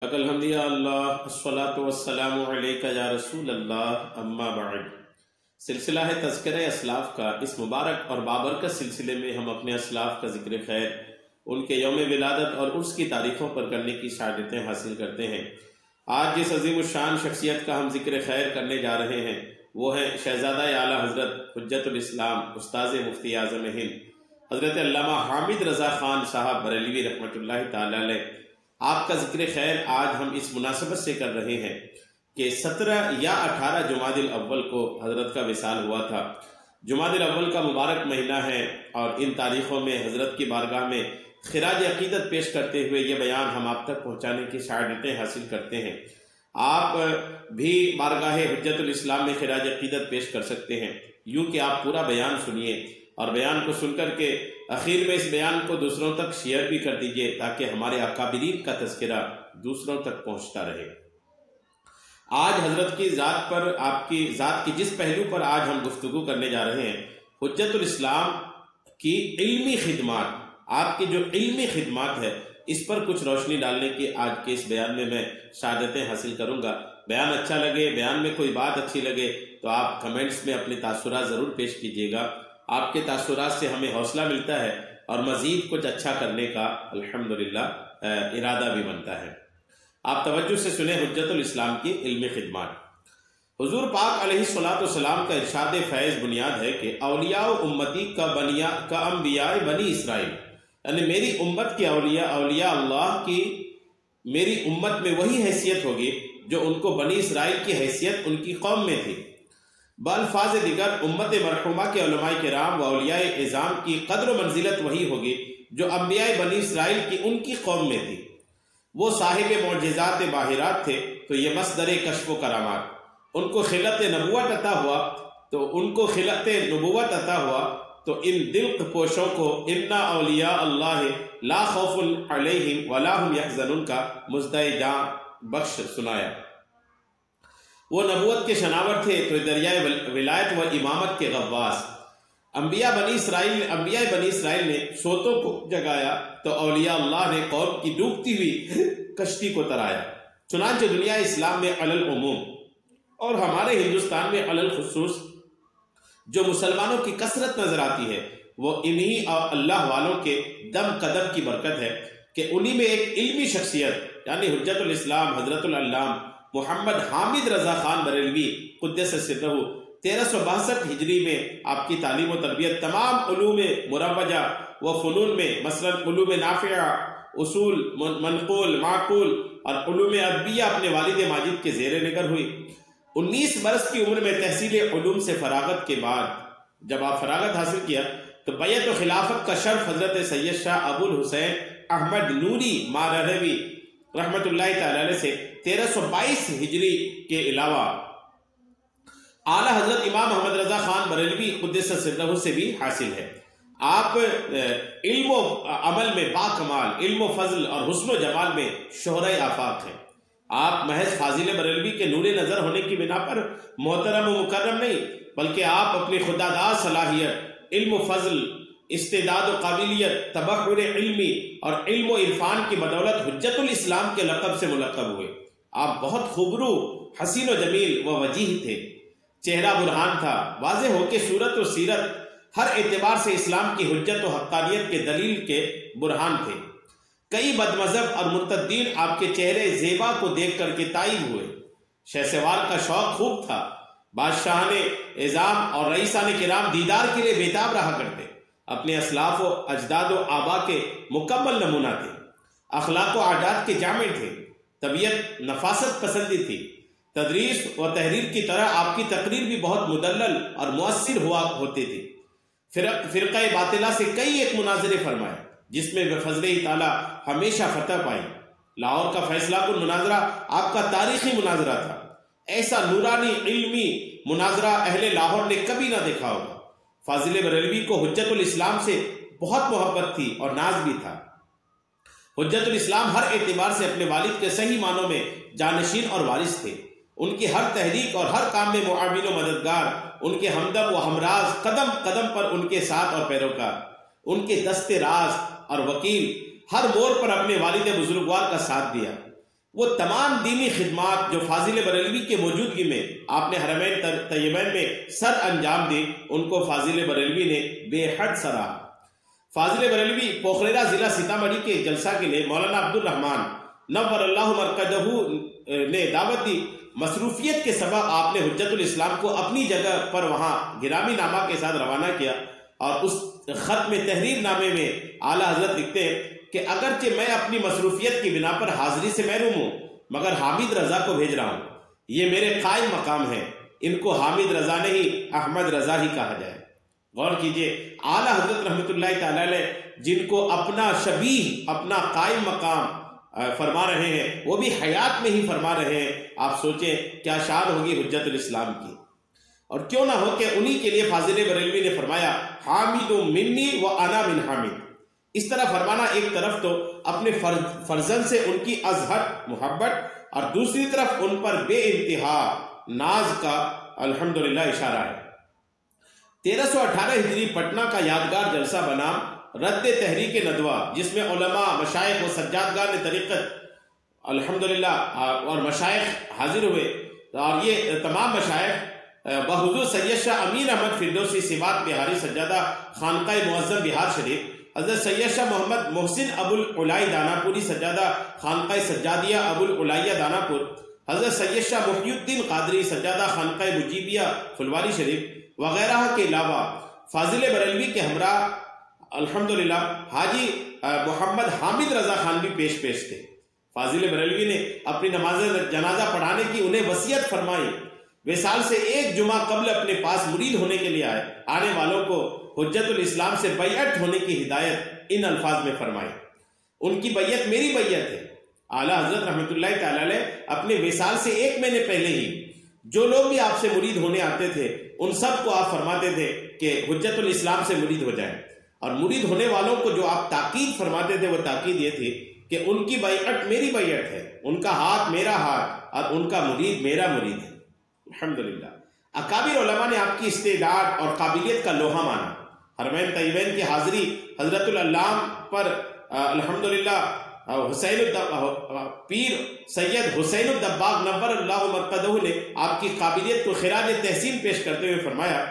الحمدللہ اللہ الصلاۃ والسلام علیک یا رسول اللہ اما بعد۔ سلسلہ ہے تذکرہ اسلاف کا۔ اس مبارک اور بابرکت سلسلے میں ہم اپنے اسلاف کا ذکر خیر، ان کے یوم ولادت اور عرس کی تاریخوں پر کرنے کی سعادتیں حاصل کرتے ہیں۔ آج جس عظیم الشان شخصیت کا ہم ذکر خیر کرنے جا رہے ہیں وہ ہے شہزادہ اعلیٰ حضرت حجت الاسلام استاذ مفتی اعظم ہند حضرت علامہ حامد رضا خان صاحب بریلوی رحمۃ اللہ تعالی علیہ۔ آپ کا ذکر خیر آج ہم اس مناسبت سے کر رہے ہیں کہ 17 یا 18 جمادی الاول کو حضرت کا وصال ہوا تھا۔ جمادی الاول کا مبارک مہینہ ہے اور ان تاریخوں میں حضرت کی بارگاہ میں خراج عقیدت پیش کرتے ہوئے یہ بیان ہم آپ تک پہنچانے کی سعادتیں حاصل کرتے ہیں۔ آپ بھی بارگاہ حجت الاسلام میں خراج عقیدت پیش کر سکتے ہیں، یوں کہ آپ پورا بیان سنیے اور بیان کو سن کر کے آخر میں اس بیان کو دوسروں تک شیئر بھی کر دیجئے تاکہ ہمارے اکابرین کا تذکرہ دوسروں تک پہنچتا رہے۔ آج حضرت کی ذات پر، آپ کی ذات کی جس پہلو پر آج ہم گفتگو کرنے جا رہے ہیں، حجت الاسلام کی علمی خدمات، آپ کی جو علمی خدمات ہے اس پر کچھ روشنی ڈالنے کی آج کے اس بیان میں سعادتیں حاصل کروں گا۔ بیان اچھا لگے، بیان میں کوئی بات اچھی لگے تو آپ کمنٹس میں اپنے تاثرات ضرور پیش کیجیے گا۔ آپ کے تاثرات سے ہمیں حوصلہ ملتا ہے اور مزید کچھ اچھا کرنے کا الحمدللہ ارادہ بھی بنتا ہے۔ آپ توجہ سے سنیں حجت الاسلام کی علمی خدمات۔ حضور پاک علیہ السلام کا ارشاد فیض بنیاد ہے کہ اولیاء امتی کا انبیاء بنی اسرائیل، یعنی میری امت کے اولیاء اللہ کی میری امت میں وہی حیثیت ہوگی جو ان کو بنی اسرائیل کی حیثیت ان کی قوم میں تھی۔ بالفاظ دیگر امت مرحومہ کے علماء کرام و اولیاء اعظام کی قدر و منزلت وہی ہوگی جو انبیاء بنی اسرائیل کی ان کی قوم میں تھی۔ وہ صاحب معجزات باہرات تھے تو یہ مصدر کشف و کرامات، ان کو خلعت نبوت عطا ہوا تو ان دل پوشوں کو انا اولیاء اللہ لا خوف علیہم ولا هم یحزنون کا مزدہ جاں بخش سنایا۔ وہ نبوت کے شناور تھے تو دریائے ولایت و امامت کے غواص۔ انبیاء بنی اسرائیل نے سوتوں کو جگایا تو اولیاء اللہ نے قوم کی ڈوبتی ہوئی کشتی کو ترایا۔ چنانچہ دنیا اسلام میں علی العموم اور ہمارے ہندوستان میں علی الخصوص جو مسلمانوں کی کثرت نظر آتی ہے وہ انہی اللہ والوں کے دم قدم کی برکت ہے کہ انہی میں ایک علمی شخصیت یعنی حجت الاسلام حضرت العلامہ محمد حامد رضا خان بریلوی قدس سرہ 1362 ہجری میں آپ کی تعلیم و تربیت تمام علوم مروجہ و فنون میں مثلا علوم نافعہ، اصول، منقول، معقول اور علوم عربیہ اپنے والد ماجد کے زیر نگر ہوئی۔ 19 برس کی عمر میں تحصیل علوم سے فراغت کے بعد جب آپ فراغت حاصل کیا تو بیعت و خلافت کا شرف حضرت سید شاہ ابو الحسین احمد نوری مارہوی رحمت اللہ تعالی علیہ سے 1322 ہجری کے علاوہ اعلیٰ حضرت امام محمد رضا خان بریلوی قدس سرہ سے بھی حاصل ہے۔ آپ علم و عمل میں باکمال، علم و فضل اور حسن و جمال میں شہرۂ آفاق ہیں۔ آپ محض فاضل بریلوی کے نور نظر ہونے کی بنا پر محترم و مکرم نہیں بلکہ آپ اپنی خداداد صلاحیت، علم و فضل، استعداد و قابلیت، تبحر علمی اور علم و عرفان کی بدولت حجت الاسلام کے لقب سے ملقب ہوئے۔ آپ بہت خوبرو، حسین و جمیل و وجیح تھے، چہرہ برہان تھا، واضح ہو کہ صورت و سیرت ہر اعتبار سے اسلام کی حجت و حقانیت کے دلیل کے برہان تھے۔ کئی بد مذہب اور مرتدین آپ کے چہرے زیبا کو دیکھ کر کے تائب ہوئے۔ شہسوار کا شوق خوب تھا، بادشاہان اعظام اور رئیسان کرام دیدار کے لیے بیتاب رہا کرتے، اپنے اسلاف و اجداد و آبا کے مکمل نمونہ تھے، اخلاق و عادات کے جامع تھے، طبیعت نفاست پسندی تھی، تدریس و تحریر کی طرح آپ کی تقریر بھی بہت مدلل اور مؤثر ہوا ہوتی تھی۔ فرقہ باطلہ سے کئی ایک مناظرے فرمائے جس میں بفضل تعالیٰ ہمیشہ فتح پائی۔ لاہور کا فیصلہ کن مناظرہ آپ کا تاریخی مناظرہ تھا، ایسا نورانی علمی مناظرہ اہل لاہور نے کبھی نہ دیکھا ہوگا۔ فاضل بریلوی کو حجت الاسلام سے بہت محبت تھی اور ناز بھی تھا۔ حجت الاسلام ہر اعتبار سے اپنے والد کے صحیح معنوں میں جانشین اور وارث تھے۔ ان کی ہر تحریک اور ہر کام میں معاون و مددگار، ان کے ہمدم و ہمراز، قدم قدم پر ان کے ساتھ اور پیروکار، ان کے دست راز اور وکیل، ہر موڑ پر اپنے والد بزرگوار کا ساتھ دیا۔ وہ تمام دینی خدمات جو فاضل بریلوی کے موجودگی میں آپ نے حرمین طیبین میں سر انجام دی، ان کو فاضل بریلوی نے بے حد سراہا۔ فاضل بریلوی پوکھریرا ضلع سیتامڑھی کے جلسہ کے لیے مولانا عبد الرحمن نور اللہ مرکزہ نے دعوت دی۔ مصروفیت کے سبب آپ نے حجت الاسلام کو اپنی جگہ پر وہاں گرامی نامہ کے ساتھ روانہ کیا، اور اس خط میں تحریر نامے میں اعلیٰ حضرت لکھتے ہیں کہ اگرچہ میں اپنی مصروفیت کی بنا پر حاضری سے محروم ہوں، مگر حامد رضا کو بھیج رہا ہوں۔ یہ میرے قائم مقام ہے، ان کو حامد رضا نہیں احمد رضا ہی کہا جائے۔ غور کیجئے، اعلیٰ حضرت رحمۃ اللہ تعالی علیہ جن کو اپنا شبیہ، اپنا قائم مقام فرما رہے ہیں، وہ بھی حیات میں ہی فرما رہے ہیں۔ آپ سوچیں کیا شان ہوگی حجت الاسلام کی۔ اور کیوں نہ ہو کہ انہی کے لیے فاضل بریلوی نے فرمایا حامد منی و انا من حامد۔ اس طرح فرمانا ایک طرف تو اپنے فرزند سے ان کی ازحد محبت، اور دوسری طرف ان پر بے انتہا ناز کا الحمدللہ اشارہ ہے۔ 1318 ہجری پٹنہ کا یادگار جلسہ بنا رد تحریک ندوہ، جس میں علماء، مشائخ و سجادگان طریقت الحمدللہ اور مشائخ حاضر ہوئے، اور یہ تمام مشائخ بحضور سید شاہ امین احمد فردوسی سبات بہاری سجادہ خانقاہ معظم بہار شریف، حضرت سید شاہ محمد محسن ابو العلائی دانا پوری سجادہ خانقاہ سجادیہ ابو العلائیہ دانا پور، حضرت سید شاہ محی الدین قادری سجادہ خانقاہ مجیبیہ فلواری شریف وغیرہ کے علاوہ فاضل بریلوی کے ہمراہ الحمدللہ حاجی محمد حامد رضا خان بھی پیش تھے۔ فاضل بریلوی نے اپنی نماز جنازہ پڑھانے کی انہیں وصیت فرمائی۔ وصال سے ایک جمعہ قبل اپنے پاس مرید ہونے کے لیے آنے والوں کو حجت الاسلام سے بیعت ہونے کی ہدایت ان الفاظ میں فرمائی، ان کی بیعت میری بیعت ہے۔ اعلیٰ حضرت رحمۃ اللہ تعالی علیہ اپنے وصال سے ایک مہینے پہلے ہی جو لوگ بھی آپ سے مرید ہونے آتے تھے ان سب کو آپ فرماتے تھے کہ حجت الاسلام سے مرید ہو جائیں، اور مرید ہونے والوں کو جو آپ تاکید فرماتے تھے وہ تاکید یہ تھی کہ ان کی بیعت میری بیعت ہے، ان کا ہاتھ میرا ہاتھ اور ان کا مرید میرا مرید ہے۔ الحمدللہ اکابر علماء نے آپ کی استعداد اور قابلیت کا لوہا مانا۔ حرمین طیبین کی حاضری حضرت العلام پر الحمدللہ پیر سید حسین الدباغ نور اللہ مرقدہ نے آپ کی قابلیت کو خراج تحسین پیش کرتے ہوئے فرمایا،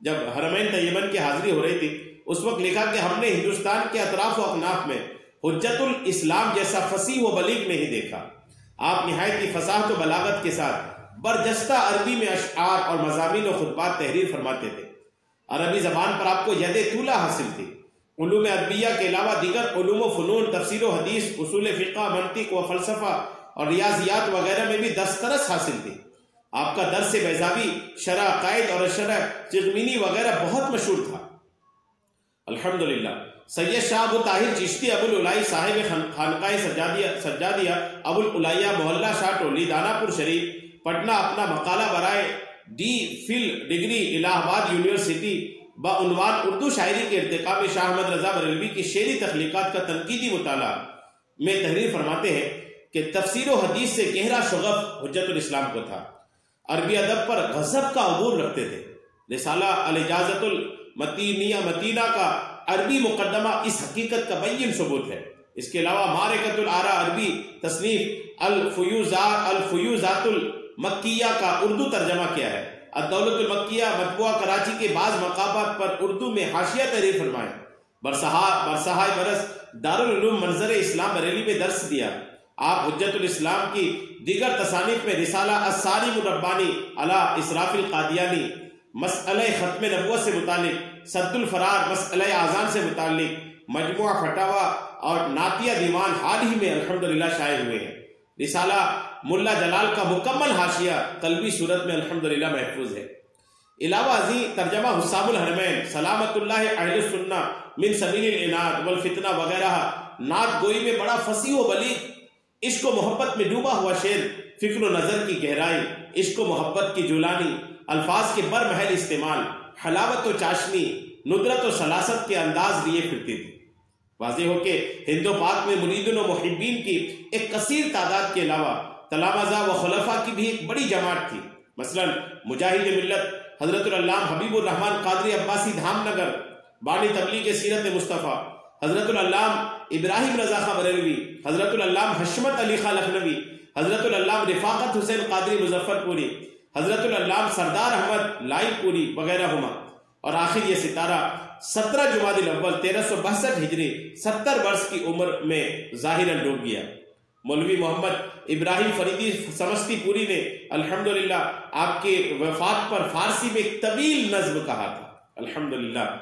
جب حرمین طیبین کی حاضری ہو رہی تھی اس وقت لکھا کہ ہم نے ہندوستان کے اطراف و اکناف میں حجت الاسلام جیسا فصیح و بلیغ نہیں دیکھا۔ آپ نہایت ہی فصاحت و بلاغت کے ساتھ برجستہ عربی میں اشعار اور مضامین و خطبات تحریر فرماتے تھے۔ عربی زبان پر آپ کو ید طولہ حاصل تھی۔ علوم عربیہ کے علاوہ دیگر علوم و فنون، تفسیر و حدیث، اصول فقہ، منطق و فلسفہ اور ریاضیات وغیرہ میں بھی دسترس حاصل تھی۔ آپ کا درس بیضاوی، شرح عقائد اور شرح چغمینی وغیرہ بہت مشہور تھا۔ الحمدللہ سید شاہ ابو طاہر چشتی ابو العلائی صاحب خانقاہ سجادیہ ابو العلائیہ محلہ شاہ ٹولی دانا پور شریف پٹنہ اپنا مقالہ برائے ڈی فل ڈگری الہ آباد یونیورسٹی بعنوان اردو شاعری کے ارتقاء میں شاہ احمد رضا بریلوی کی شعری تخلیقات کا تنقیدی مطالعہ میں تحریر فرماتے ہیں کہ تفسیر و حدیث سے گہرا شغف حجت الاسلام کو تھا۔ عربی ادب پر غضب کا عبور رکھتے تھے۔ رسالہ الاجازۃ متینہ کا عربی مقدمہ اس حقیقت کا بین ثبوت ہے۔ اس کے علاوہ معرکۃ الآراء عربی تصنیف الفیوزات المکیہ کا اردو ترجمہ کیا ہے۔ الدولت المکیہ مطبوعہ کراچی کے بعض مقامات پر اردو میں حاشیہ تحریر فرمائے۔ برسہائے برس دارالعلوم منظر اسلام بریلی میں درس دیا۔ آپ حجت الاسلام کی دیگر تصانیف میں رسالہ الصارم الربانی علی اسراف القادیانی، مسئلہ ختم نبوت سے متعلق، سد الفرار مسئلہ اذان سے متعلق، مجموعہ فتاوی اور نعتیہ دیوان حال ہی میں الحمدللہ شائع ہوئے ہیں۔ رسالہ ملا جلال کا مکمل حاشیہ قلبی صورت میں الحمدللہ محفوظ ہے۔ علاوہ ازیں ترجمہ حسام الحرمین، سلامت اللہ اہل السنہ من سبیل العناد والفتنہ وغیرہ نعت گوئی میں بڑا فصیح و بلیغ، عشق و محبت میں ڈوبا ہوا شعر، فکر و نظر کی گہرائی، عشق و محبت کی جولانی، الفاظ کے برمحل استعمال، حلاوت و چاشنی، ندرت و سلاست کے انداز لیے پھرتی تھی۔ واضح ہو کہ ہند و پاک میں مریدین و محبین کی ایک کثیر تعداد کے علاوہ تلامذہ و خلفاء کی بھی ایک بڑی جماعت تھی۔ مثلا مجاہد ملت حضرت العلامہ حبیب الرحمن قادری عباسی دھام نگر، بانی تبلیغ سیرت مصطفیٰ حضرت العلامہ ابراہیم رضا خاں بریلوی، حضرت العلامہ حشمت علی خاں لکھنوی، حضرت العلامہ رفاقت حسین قادری مظفر پوری، حضرت العلامہ سردار احمد لائی پوری وغیرہ ہما۔ اور آخر یہ ستارہ 17 جمادی الاول 1362 ہجری 70 برس کی عمر میں ظاہراً ڈوب گیا۔ مولوی محمد ابراہیم فریدی سمستی پوری نے الحمدللہ آپ کے وفات پر فارسی میں ایک طویل نظم کہا تھا۔ الحمدللہ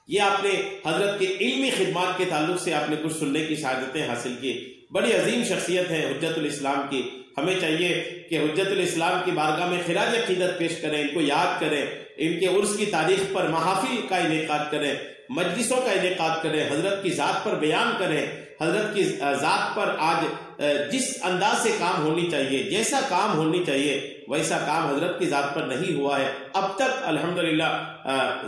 یہ آپ نے حضرت کے علمی خدمات کے تعلق سے آپ نے کچھ سننے کی شہادتیں حاصل کی۔ بڑی عظیم شخصیت ہے حجت الاسلام کی۔ ہمیں چاہیے کہ حجت الاسلام کی بارگاہ میں خراج عقیدت پیش کریں، ان کو یاد کریں، ان کے عرس کی تاریخ پر محافل کا انعقاد کریں، مجلسوں کا انعقاد کریں، حضرت کی ذات پر بیان کریں۔ حضرت کی ذات پر آج جس انداز سے کام ہونی چاہیے، جیسا کام ہونی چاہیے، ویسا کام حضرت کی ذات پر نہیں ہوا ہے اب تک۔ الحمدللہ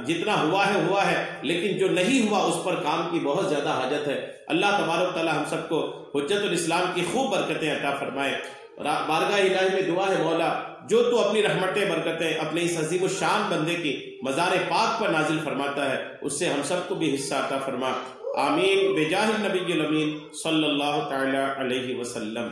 جتنا ہوا ہے، لیکن جو نہیں ہوا اس پر کام کی بہت زیادہ حاجت ہے۔ اللہ تبارک تعالی ہم سب کو حجت الاسلام کی خوب برکتیں عطا فرمائے۔ بارگاہ الہی میں دعا ہے مولا جو تو اپنی رحمتیں برکتیں اپنے اس عظیم الشان بندے کی مزار پاک پر نازل فرماتا ہے، اس سے ہم سب کو بھی حصہ عطا فرما۔ آمین بجاہ النبی الامین صلی اللہ تعالی علیہ وسلم۔